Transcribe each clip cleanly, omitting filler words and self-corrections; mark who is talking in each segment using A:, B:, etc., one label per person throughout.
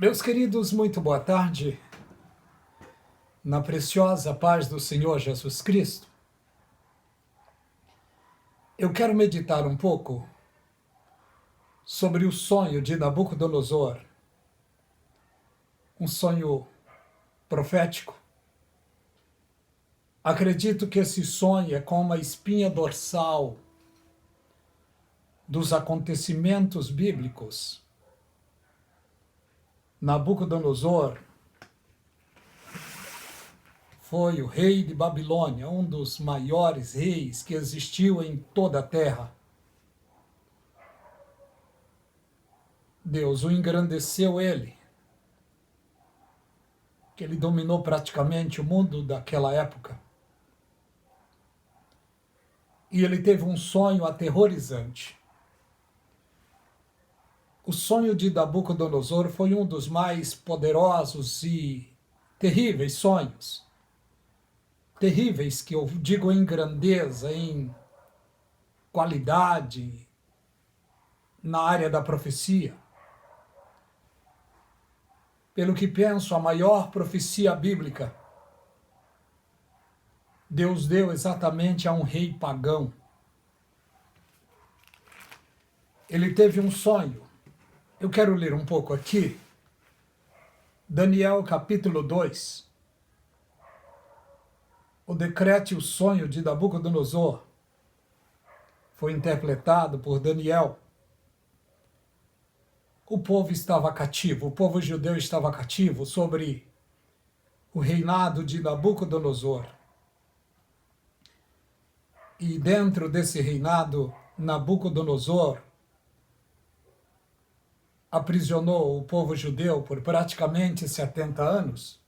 A: Meus queridos, muito boa tarde. Na preciosa paz do Senhor Jesus Cristo, eu quero meditar um pouco sobre o sonho de Nabucodonosor, um sonho profético. Acredito que esse sonho é como a espinha dorsal dos acontecimentos bíblicos. Nabucodonosor foi o rei de Babilônia, um dos maiores reis que existiu em toda a terra. Deus o engrandeceu ele, que ele dominou praticamente o mundo daquela época. E ele teve um sonho aterrorizante. O sonho de Nabucodonosor foi um dos mais poderosos e terríveis sonhos. Terríveis que eu digo em grandeza, em qualidade, na área da profecia. Pelo que penso, a maior profecia bíblica Deus deu exatamente a um rei pagão. Ele teve um sonho. Eu quero ler um pouco aqui. Daniel capítulo 2. O decreto e o sonho de Nabucodonosor foi interpretado por Daniel. O povo estava cativo, o povo judeu estava cativo sobre o reinado de Nabucodonosor. E dentro desse reinado, Nabucodonosor aprisionou o povo judeu por praticamente 70 anos.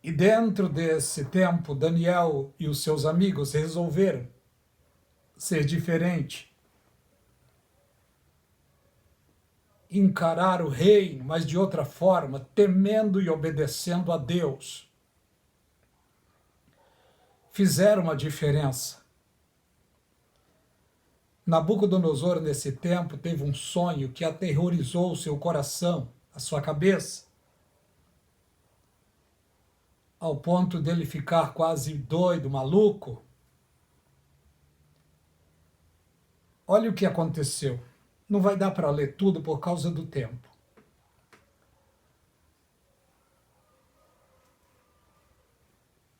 A: E dentro desse tempo, Daniel e os seus amigos resolveram ser diferente. Encarar o reino, mas de outra forma, temendo e obedecendo a Deus. Fizeram uma diferença. Nabucodonosor, nesse tempo, teve um sonho que aterrorizou o seu coração, a sua cabeça, ao ponto dele ficar quase doido, maluco. Olha o que aconteceu. Não vai dar para ler tudo por causa do tempo.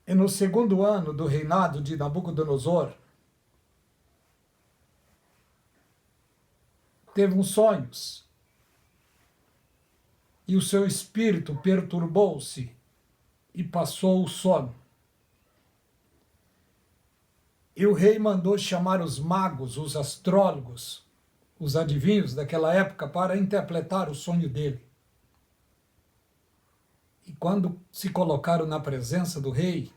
A: E no segundo ano do reinado de Nabucodonosor, teve uns sonhos, e o seu espírito perturbou-se e passou o sono. E o rei mandou chamar os magos, os astrólogos, os adivinhos daquela época para interpretar o sonho dele. E quando se colocaram na presença do rei,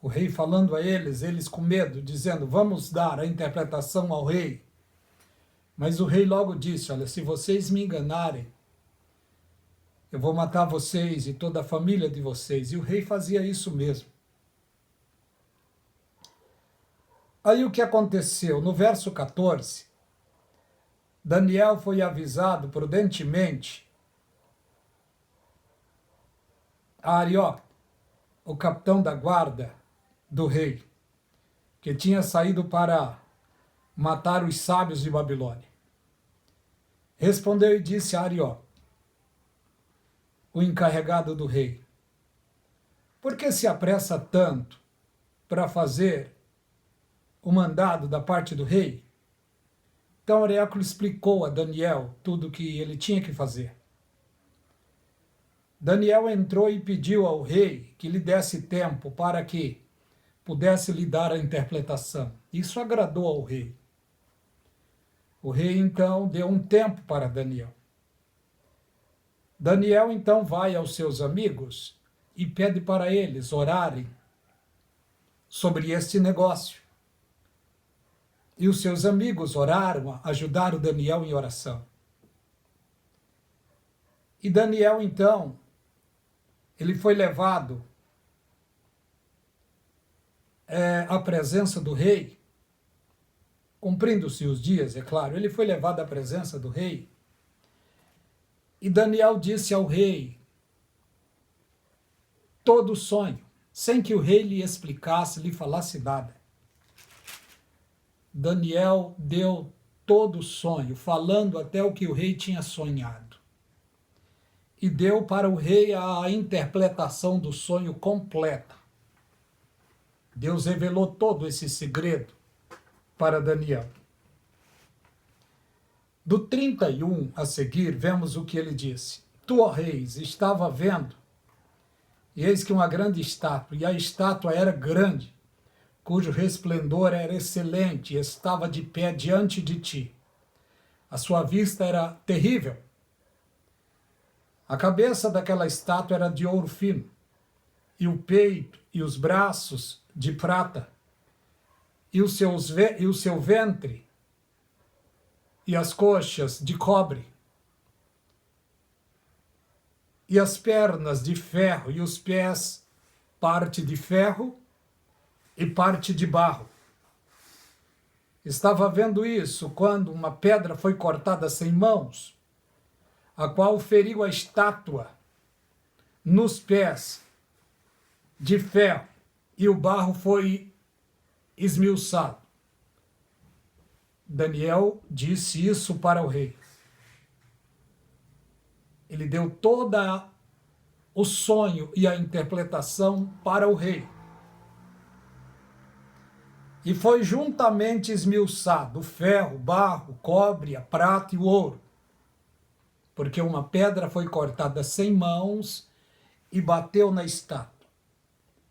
A: o rei falando a eles, eles com medo, dizendo, vamos dar a interpretação ao rei. Mas o rei logo disse, olha, se vocês me enganarem, eu vou matar vocês e toda a família de vocês. E o rei fazia isso mesmo. Aí o que aconteceu? No verso 14, Daniel foi avisado prudentemente a Arioque, o capitão da guarda do rei, que tinha saído para matar os sábios de Babilônia. Respondeu e disse a Arioque, o encarregado do rei, por que se apressa tanto para fazer o mandado da parte do rei? Então Arioque explicou a Daniel tudo o que ele tinha que fazer. Daniel entrou e pediu ao rei que lhe desse tempo para que pudesse lhe dar a interpretação. Isso agradou ao rei. O rei então deu um tempo para Daniel. Daniel então vai aos seus amigos e pede para eles orarem sobre este negócio. E os seus amigos oraram, ajudaram Daniel em oração. E Daniel então, ele foi levado à presença do rei, cumprindo-se os dias, é claro, ele foi levado à presença do rei, E Daniel disse ao rei todo o sonho, sem que o rei lhe explicasse, lhe falasse nada. Daniel deu todo o sonho, falando até o que o rei tinha sonhado. E deu para o rei a interpretação do sonho completa. Deus revelou todo esse segredo para Daniel. Do 31 a seguir, vemos o que ele disse. Tu, ó reis, estava vendo, e eis que uma grande estátua, e a estátua era grande, cujo resplendor era excelente, e estava de pé diante de ti. A sua vista era terrível. A cabeça daquela estátua era de ouro fino, e o peito e os braços de prata, e o seu ventre e as coxas de cobre, e as pernas de ferro, e os pés, parte de ferro e parte de barro. Estava vendo isso quando uma pedra foi cortada sem mãos, a qual feriu a estátua nos pés de ferro, e o barro foi esmiuçado. Daniel disse isso para o rei. Ele deu toda o sonho e a interpretação para o rei. E foi juntamente esmiuçado o ferro, o barro, o cobre, a prata e o ouro, porque uma pedra foi cortada sem mãos e bateu na estátua.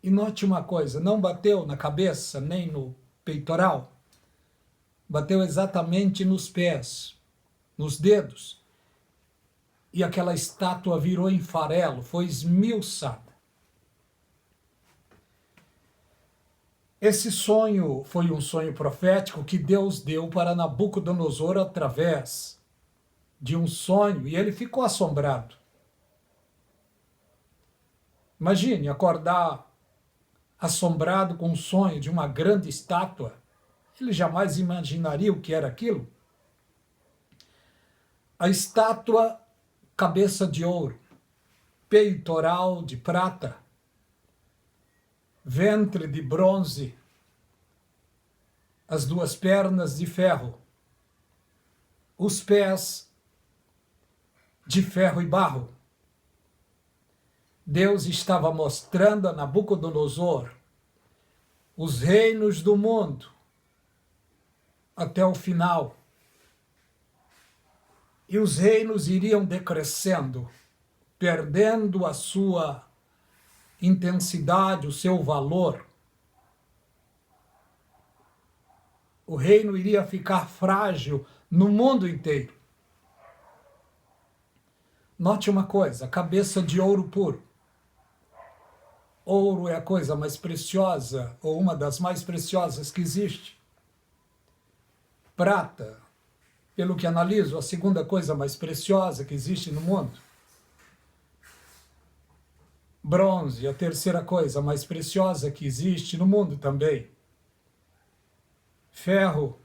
A: E note uma coisa, não bateu na cabeça nem no peitoral, bateu exatamente nos pés, nos dedos, e aquela estátua virou em farelo, foi esmiuçada. Esse sonho foi um sonho profético que Deus deu para Nabucodonosor através de um sonho, e ele ficou assombrado. Imagine acordar assombrado com o sonho de uma grande estátua. Ele jamais imaginaria o que era aquilo. A estátua, cabeça de ouro, peitoral de prata, ventre de bronze, as duas pernas de ferro, os pés de ferro e barro. Deus estava mostrando a Nabucodonosor os reinos do mundo até o final. E os reinos iriam decrescendo, perdendo a sua intensidade, o seu valor. O reino iria ficar frágil no mundo inteiro. Note uma coisa, cabeça de ouro puro. Ouro é a coisa mais preciosa, ou uma das mais preciosas que existe. Prata, pelo que analiso, a segunda coisa mais preciosa que existe no mundo. Bronze, a terceira coisa mais preciosa que existe no mundo também. Ferro,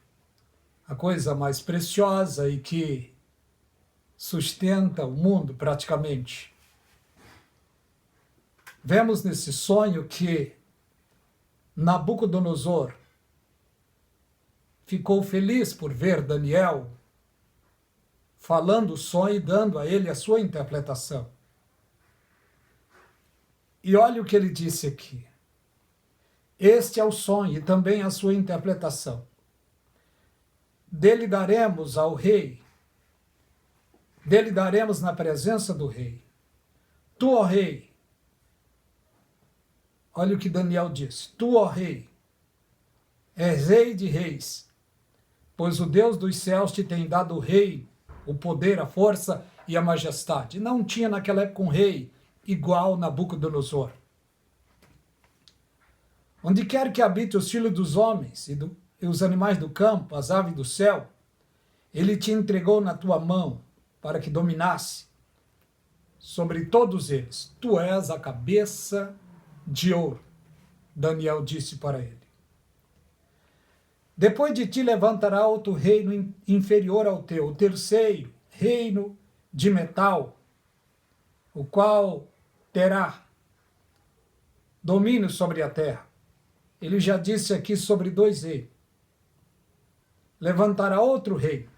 A: a coisa mais preciosa e que sustenta o mundo praticamente. Vemos nesse sonho que Nabucodonosor ficou feliz por ver Daniel falando o sonho e dando a ele a sua interpretação. E olha o que ele disse aqui. Este é o sonho e também a sua interpretação. Dele daremos ao rei, dele daremos na presença do rei. Tu, ó rei, olha o que Daniel disse. Tu, ó rei, és rei de reis, pois o Deus dos céus te tem dado o rei, o poder, a força e a majestade. Não tinha naquela época um rei igual Nabucodonosor. Onde quer que habite os filhos dos homens e os animais do campo, as aves do céu, ele te entregou na tua mão para que dominasse sobre todos eles. Tu és a cabeça de ouro, Daniel disse para ele. Depois de ti levantará outro reino inferior ao teu, o terceiro reino de metal, o qual terá domínio sobre a terra. Ele já disse aqui sobre 2 reinos. Levantará outro reino,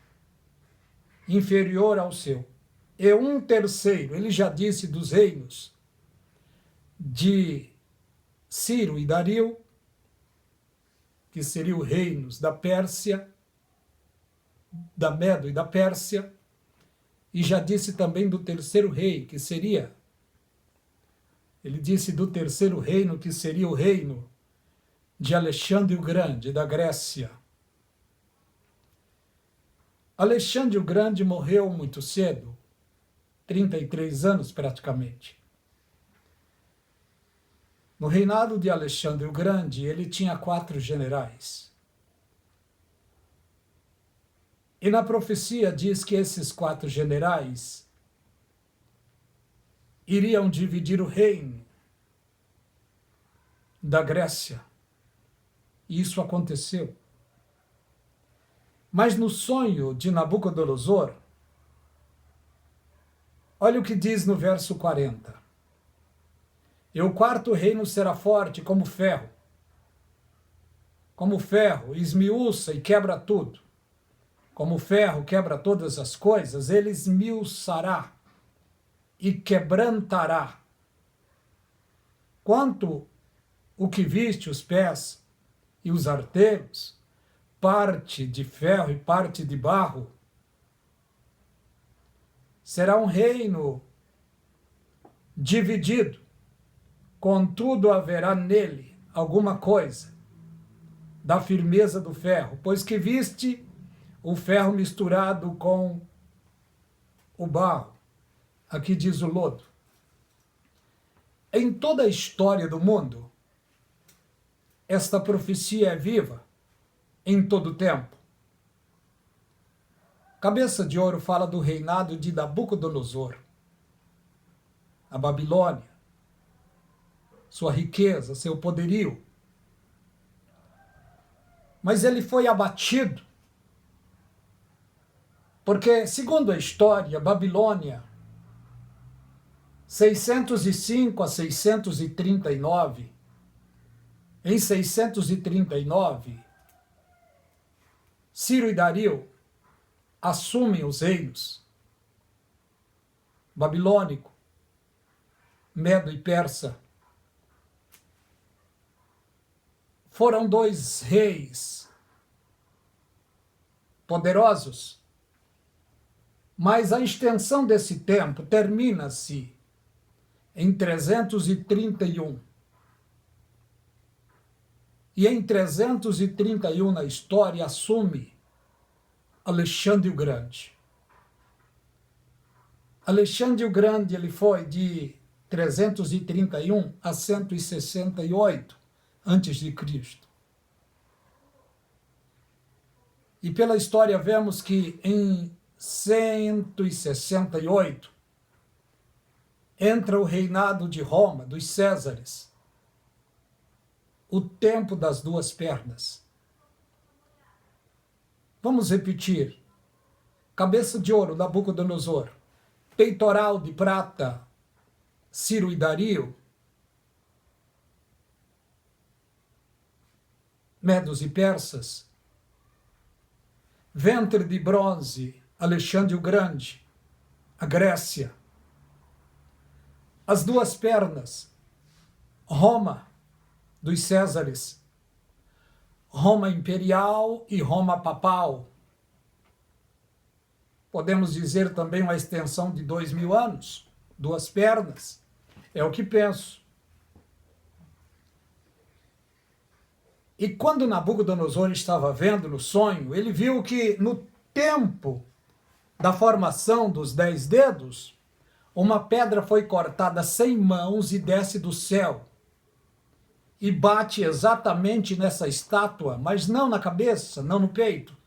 A: inferior ao seu. E 1/3, ele já disse dos reinos de Ciro e Dario, que seriam reinos da Pérsia, da Medo e da Pérsia, e já disse também do 3º rei, que seria, ele disse do 3º reino, que seria o reino de Alexandre o Grande, da Grécia. Alexandre o Grande morreu muito cedo, 33 anos praticamente. No reinado de Alexandre o Grande, ele tinha 4 generais. E na profecia diz que esses 4 generais iriam dividir o reino da Grécia. E isso aconteceu. Mas no sonho de Nabucodonosor, olha o que diz no verso 40. E o 4º reino será forte como ferro, esmiuça e quebra tudo. Como ferro quebra todas as coisas, ele esmiuçará e quebrantará. Quanto o que viste os pés e os arteiros, parte de ferro e parte de barro, será um reino dividido, contudo haverá nele alguma coisa da firmeza do ferro, pois que viste o ferro misturado com o barro. Aqui diz o lodo. Em toda a história do mundo, esta profecia é viva em todo o tempo. Cabeça de Ouro fala do reinado de Nabucodonosor, a Babilônia, sua riqueza, seu poderio. Mas ele foi abatido, porque, segundo a história, Babilônia, 605 a 639, em 639, Ciro e Dario assumem os reinos babilônico, Medo e Persa. Foram 2 reis poderosos, mas a extensão desse tempo termina-se em 331. E em 331 na história assume Alexandre o Grande. Alexandre o Grande, ele foi de 331 a 168 antes de Cristo. E pela história vemos que em 168 entra o reinado de Roma, dos Césares, o tempo das 2 pernas. Vamos repetir. Cabeça de ouro, Nabucodonosor. Peitoral de prata, Ciro e Dario. Medos e persas. Ventre de bronze, Alexandre o Grande, a Grécia. As 2 pernas, Roma, dos Césares. Roma imperial e Roma papal. Podemos dizer também uma extensão de 2000 anos, 2 pernas. É o que penso. E quando Nabucodonosor estava vendo no sonho, ele viu que no tempo da formação dos 10 dedos, uma pedra foi cortada sem mãos e desce do céu. E bate exatamente nessa estátua, mas não na cabeça, não no peito,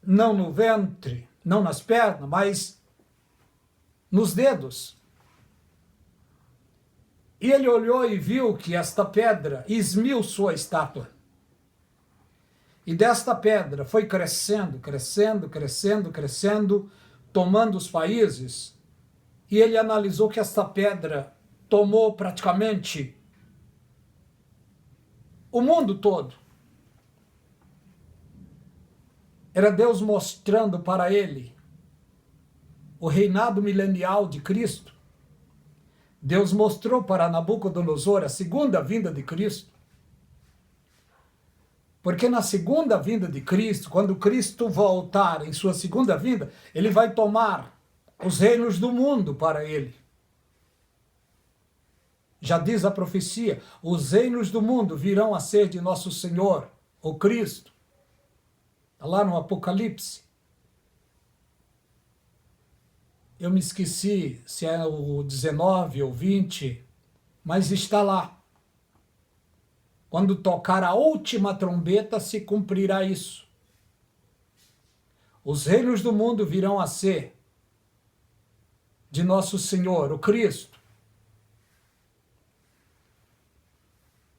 A: não no ventre, não nas pernas, mas nos dedos. E ele olhou e viu que esta pedra esmiuçou a estátua. E desta pedra foi crescendo, crescendo, crescendo, crescendo, tomando os países, e ele analisou que esta pedra tomou praticamente o mundo todo. Era Deus mostrando para ele o reinado milenial de Cristo. Deus mostrou para Nabucodonosor a segunda vinda de Cristo. Porque na segunda vinda de Cristo, quando Cristo voltar em sua segunda vinda, ele vai tomar os reinos do mundo para ele. Já diz a profecia, os reinos do mundo virão a ser de nosso Senhor, o Cristo. Está lá no Apocalipse. Eu me esqueci se é o 19 ou 20, mas está lá. Quando tocar a última trombeta, se cumprirá isso. Os reinos do mundo virão a ser de nosso Senhor, o Cristo.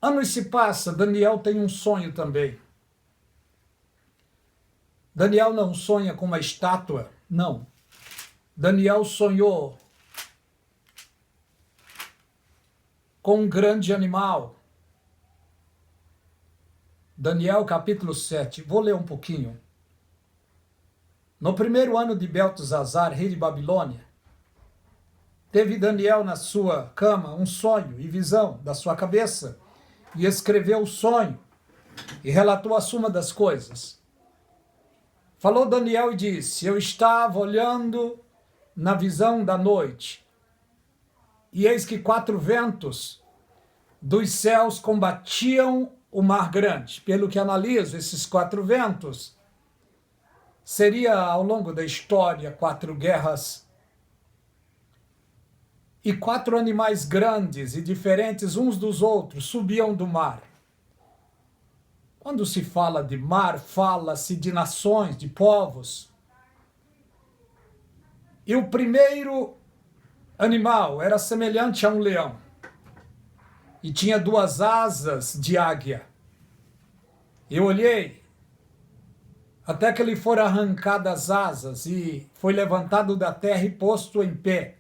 A: Anos se passa, Daniel tem um sonho também. Daniel não sonha com uma estátua, não. Daniel sonhou com um grande animal. Daniel capítulo 7, vou ler um pouquinho. No primeiro ano de Beltesazar, rei de Babilônia, teve Daniel na sua cama um sonho e visão da sua cabeça, e escreveu o sonho, e relatou a suma das coisas. Falou Daniel e disse, eu estava olhando na visão da noite, e eis que 4 ventos dos céus combatiam o mar grande. Pelo que analiso, esses 4 ventos seria ao longo da história 4 guerras e 4 animais grandes e diferentes uns dos outros subiam do mar. Quando se fala de mar, fala-se de nações, de povos. E o primeiro animal era semelhante a um leão e tinha 2 asas de águia. Eu olhei até que lhe foram arrancadas as asas e foi levantado da terra e posto em pé,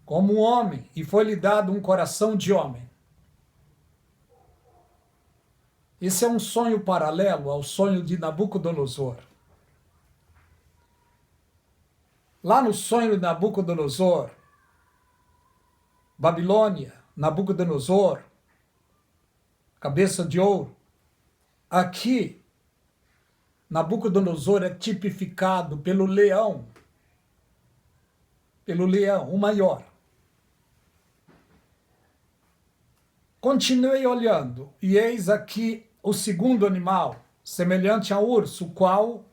A: como um homem, e foi-lhe dado um coração de homem. Esse é um sonho paralelo ao sonho de Nabucodonosor. Lá no sonho de Nabucodonosor, Babilônia, Nabucodonosor, cabeça de ouro. Aqui, Nabucodonosor é tipificado pelo leão, o maior. Continuei olhando, e eis aqui o segundo animal, semelhante a urso, o qual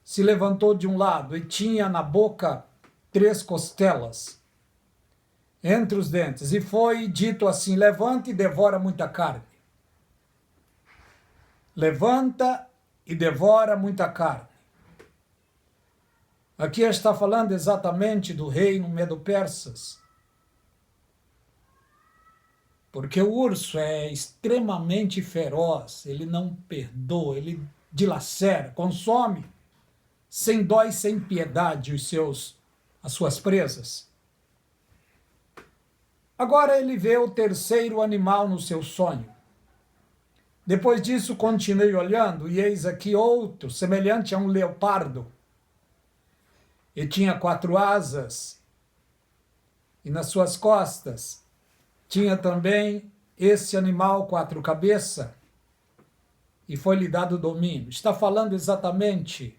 A: se levantou de um lado e tinha na boca 3 costelas entre os dentes, e foi dito assim, levanta e devora muita carne. Levanta e devora muita carne. Aqui está falando exatamente do reino Medo-Persas, porque o urso é extremamente feroz, ele não perdoa, ele dilacera, consome sem dó e sem piedade as suas presas. Agora ele vê o terceiro animal no seu sonho. Depois disso continuei olhando, e eis aqui outro, semelhante a um leopardo. E tinha 4 asas, e nas suas costas tinha também esse animal 4 cabeças, e foi-lhe dado domínio. Está falando exatamente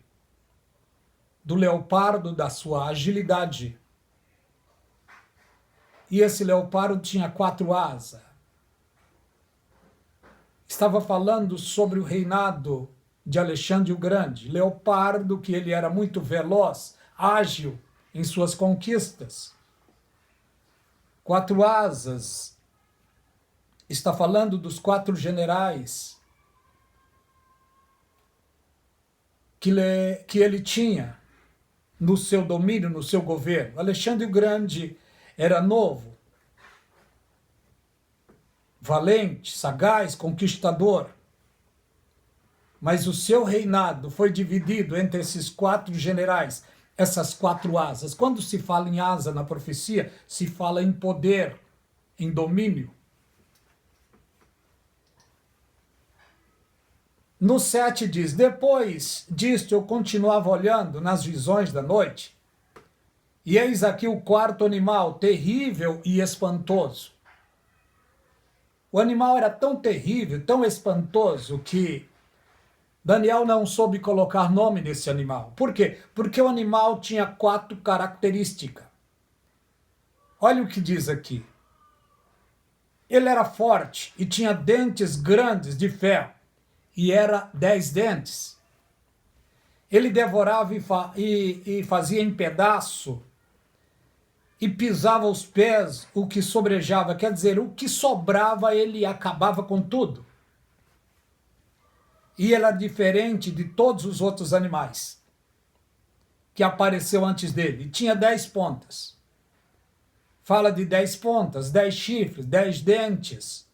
A: do leopardo, da sua agilidade. E esse leopardo tinha 4 asas. Estava falando sobre o reinado de Alexandre o Grande. Leopardo, que ele era muito veloz, ágil em suas conquistas. 4 asas. Está falando dos 4 generais que ele tinha no seu domínio, no seu governo. Alexandre o Grande era novo, valente, sagaz, conquistador. Mas o seu reinado foi dividido entre esses 4 generais essas 4 asas. Quando se fala em asa na profecia, se fala em poder, em domínio. No 7 diz: depois disto eu continuava olhando nas visões da noite, e eis aqui o 4º animal, terrível e espantoso. O animal era tão terrível, tão espantoso, que Daniel não soube colocar nome nesse animal. Por quê? Porque o animal tinha 4 características. Olha o que diz aqui. Ele era forte e tinha dentes grandes de ferro, e era 10 dentes. Ele devorava e fazia em pedaço, e pisava os pés o que sobrejava, quer dizer, o que sobrava ele acabava com tudo. E ele era diferente de todos os outros animais que apareceu antes dele. E tinha 10 pontas. Fala de 10 pontas, 10 chifres, 10 dentes,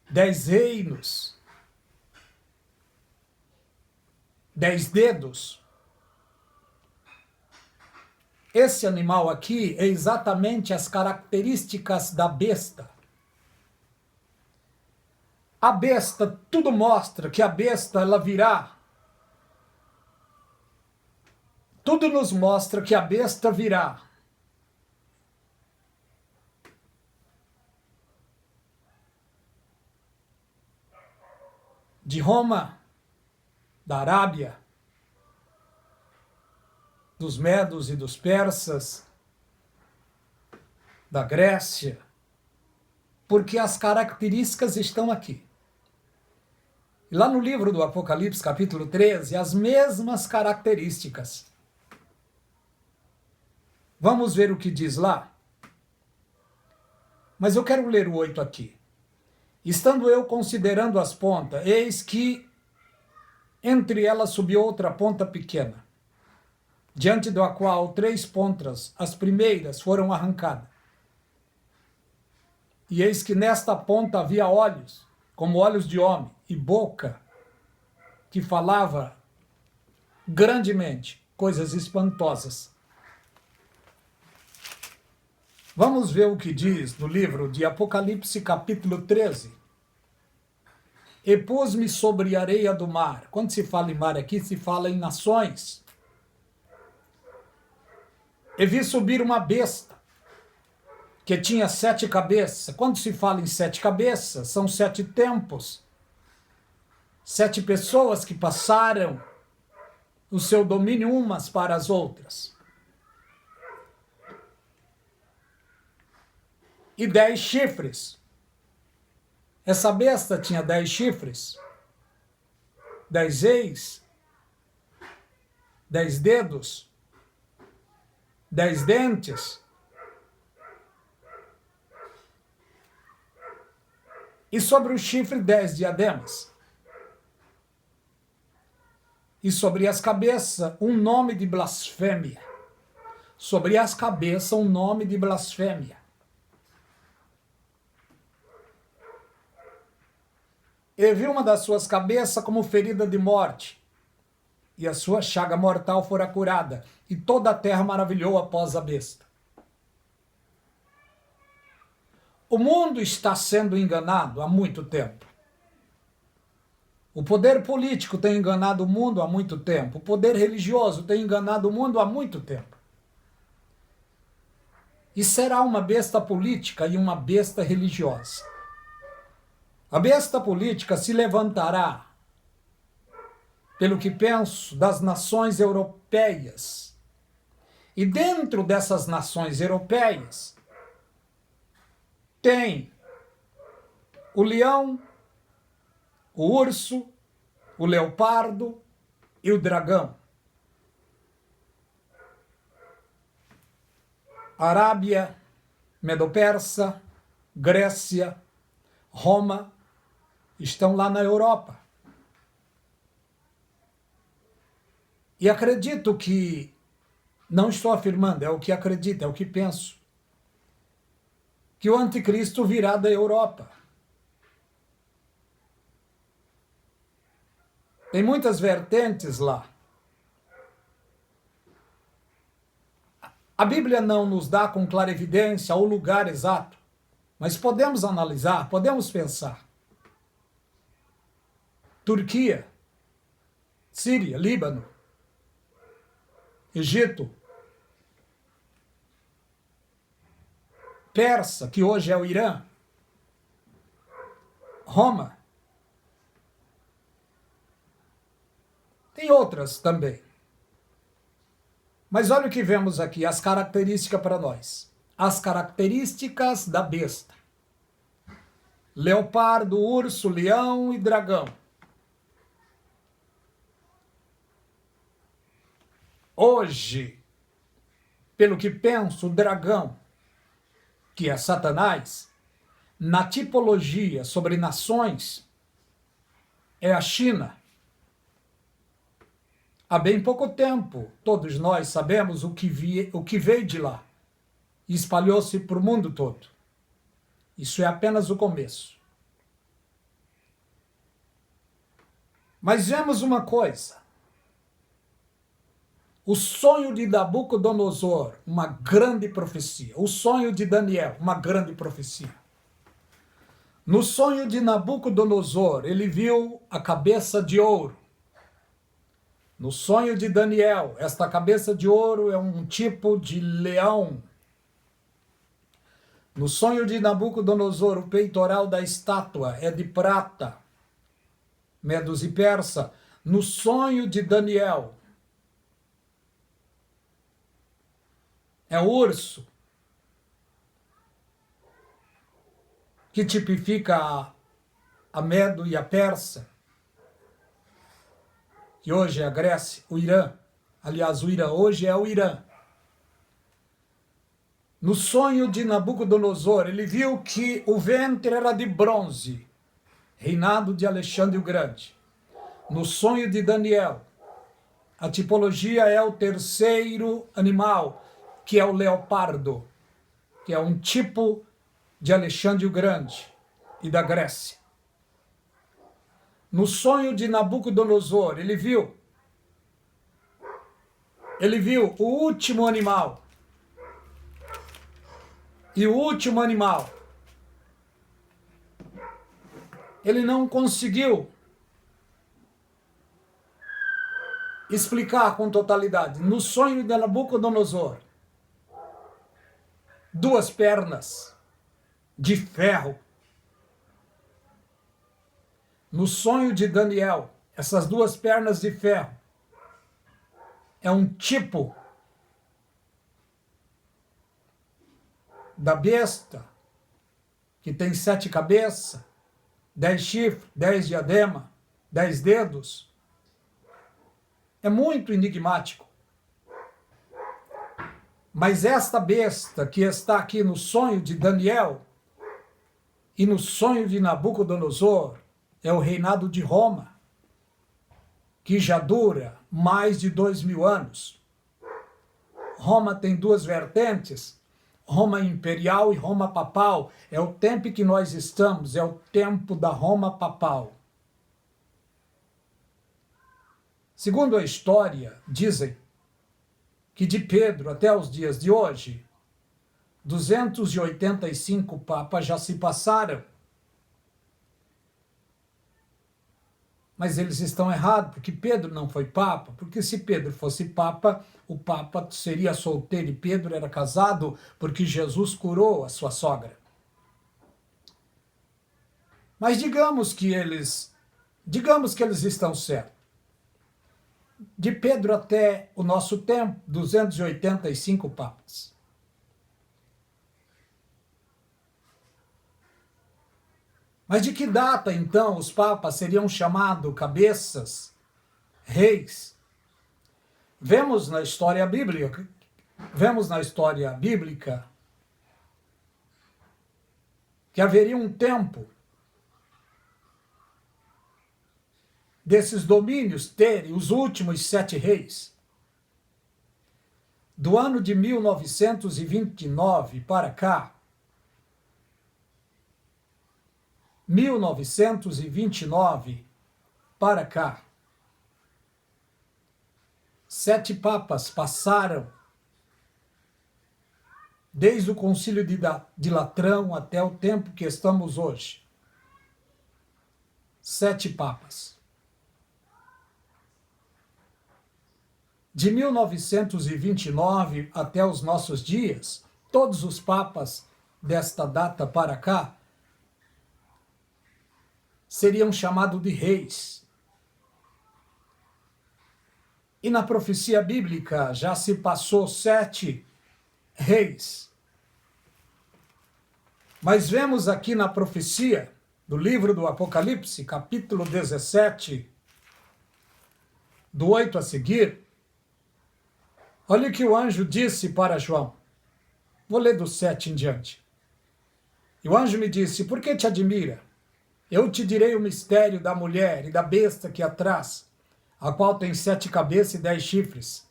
A: 10 reinos, 10 dedos. Esse animal aqui é exatamente as características da besta. A besta, tudo mostra que a besta ela virá. Tudo nos mostra que a besta virá. De Roma, da Arábia, dos medos e dos persas, da Grécia, porque as características estão aqui. E lá no livro do Apocalipse, capítulo 13, as mesmas características. Vamos ver o que diz lá? Mas eu quero ler o 8 aqui. Estando eu considerando as pontas, eis que entre elas subiu outra ponta pequena, diante da qual 3 pontas, as primeiras, foram arrancadas. E eis que nesta ponta havia olhos, como olhos de homem, e boca, que falava grandemente coisas espantosas. Vamos ver o que diz no livro de Apocalipse, capítulo 13. E pus-me sobre a areia do mar. Quando se fala em mar aqui, se fala em nações. E vi subir uma besta, que tinha 7 cabeças. Quando se fala em 7 cabeças, são 7 tempos. 7 pessoas que passaram o seu domínio umas para as outras. E 10 chifres. Essa besta tinha 10 chifres, 10 eis, 10 dedos, 10 dentes. E sobre o chifre 10 diademas. E sobre as cabeças um nome de blasfêmia. Sobre as cabeças um nome de blasfêmia. E vi uma das suas cabeças como ferida de morte, e a sua chaga mortal fora curada, e toda a terra maravilhou após a besta. O mundo está sendo enganado há muito tempo. O poder político tem enganado o mundo há muito tempo. O poder religioso tem enganado o mundo há muito tempo. E será uma besta política e uma besta religiosa. A besta política se levantará, pelo que penso, das nações europeias. E dentro dessas nações europeias, tem o leão, o urso, o leopardo e o dragão. Arábia, Medo-Persa, Grécia, Roma, estão lá na Europa. E acredito que, não estou afirmando, é o que acredito, é o que penso, que o anticristo virá da Europa. Tem muitas vertentes lá. A Bíblia não nos dá com clarividência o lugar exato, mas podemos analisar, podemos pensar. Turquia, Síria, Líbano, Egito, Pérsia, que hoje é o Irã, Roma. Tem outras também. Mas olha o que vemos aqui, as características para nós. As características da besta. Leopardo, urso, leão e dragão. Hoje, pelo que penso, o dragão, que é Satanás, na tipologia sobre nações, é a China. Há bem pouco tempo, todos nós sabemos o que veio de lá e espalhou-se para o mundo todo. Isso é apenas o começo. Mas vemos uma coisa. O sonho de Nabucodonosor, uma grande profecia. O sonho de Daniel, uma grande profecia. No sonho de Nabucodonosor, ele viu a cabeça de ouro. No sonho de Daniel, esta cabeça de ouro é um tipo de leão. No sonho de Nabucodonosor, o peitoral da estátua é de prata, Medos e Persa. No sonho de Daniel, é o urso, que tipifica a Medo e a Persa, que hoje é a Grécia, o Irã. Aliás, o Irã hoje é o Irã. No sonho de Nabucodonosor, ele viu que o ventre era de bronze, reinado de Alexandre o Grande. No sonho de Daniel, a tipologia é o terceiro animal, que é o leopardo, que é um tipo de Alexandre o Grande e da Grécia. No sonho de Nabucodonosor, ele viu o último animal. E o último animal, ele não conseguiu explicar com totalidade. No sonho de Nabucodonosor, duas pernas de ferro. No sonho de Daniel, essas duas pernas de ferro é um tipo da besta que tem 7 cabeças, 10 chifres, 10 diadema, 10 dedos. É muito enigmático. Mas esta besta que está aqui no sonho de Daniel e no sonho de Nabucodonosor é o reinado de Roma, que já dura mais de 2000 anos. Roma tem duas vertentes, Roma imperial e Roma papal. É o tempo que nós estamos, é o tempo da Roma papal. Segundo a história, dizem que de Pedro até os dias de hoje, 285 papas já se passaram. Mas eles estão errados, porque Pedro não foi papa, porque se Pedro fosse papa, o papa seria solteiro e Pedro era casado, porque Jesus curou a sua sogra. Mas digamos que eles estão certos. De Pedro até o nosso tempo, 285 papas. Mas de que data, então, os papas seriam chamados cabeças, reis? Vemos na história bíblica que haveria um tempo desses domínios terem os últimos 7 reis. Do ano de 1929 para cá, 1929 para cá, 7 papas passaram desde o concílio de Latrão até o tempo que estamos hoje. 7 papas. De 1929 até os nossos dias, todos os papas desta data para cá seriam chamados de reis. E na profecia bíblica já se passou 7 reis. Mas vemos aqui na profecia do livro do Apocalipse, capítulo 17, do 8 a seguir, olha o que o anjo disse para João. Vou ler do 7 em diante. E o anjo me disse: por que te admira? Eu te direi o mistério da mulher e da besta que a traz, a qual tem 7 cabeças e 10 chifres.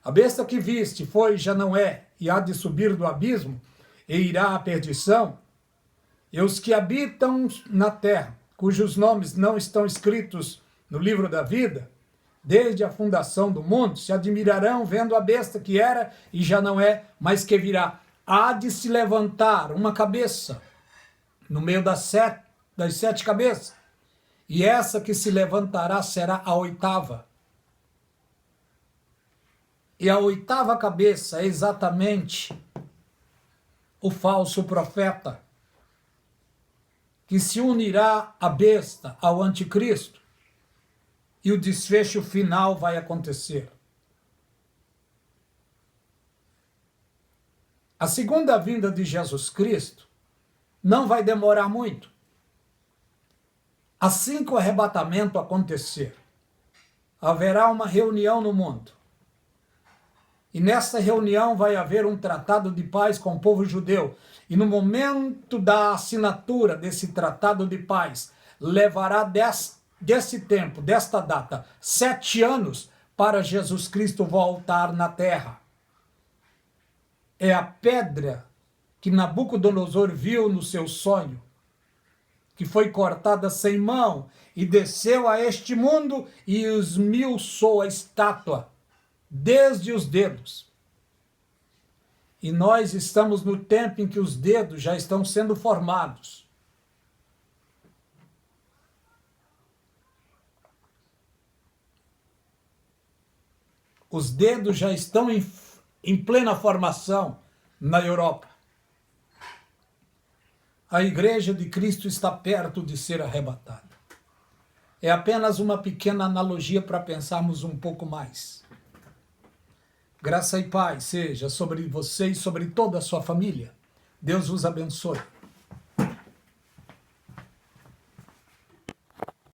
A: A besta que viste foi e já não é, e há de subir do abismo, e irá à perdição. E os que habitam na terra, cujos nomes não estão escritos no livro da vida, desde a fundação do mundo, se admirarão vendo a besta que era e já não é, mas que virá. Há de se levantar uma cabeça no meio das 7 cabeças, e essa que se levantará será a 8ª. E a 8ª cabeça é exatamente o falso profeta, que se unirá à besta, ao anticristo, e o desfecho final vai acontecer. A segunda vinda de Jesus Cristo não vai demorar muito. Assim que o arrebatamento acontecer, haverá uma reunião no mundo. E nessa reunião vai haver um tratado de paz com o povo judeu. E no momento da assinatura desse tratado de paz, levará desse tempo, desta data, 7 anos para Jesus Cristo voltar na terra. É a pedra que Nabucodonosor viu no seu sonho, que foi cortada sem mão e desceu a este mundo e esmiuçou a estátua, desde os dedos. E nós estamos no tempo em que os dedos já estão sendo formados. Os dedos já estão em plena formação na Europa. A Igreja de Cristo está perto de ser arrebatada. É apenas uma pequena analogia para pensarmos um pouco mais. Graça e paz seja sobre você e sobre toda a sua família. Deus vos abençoe.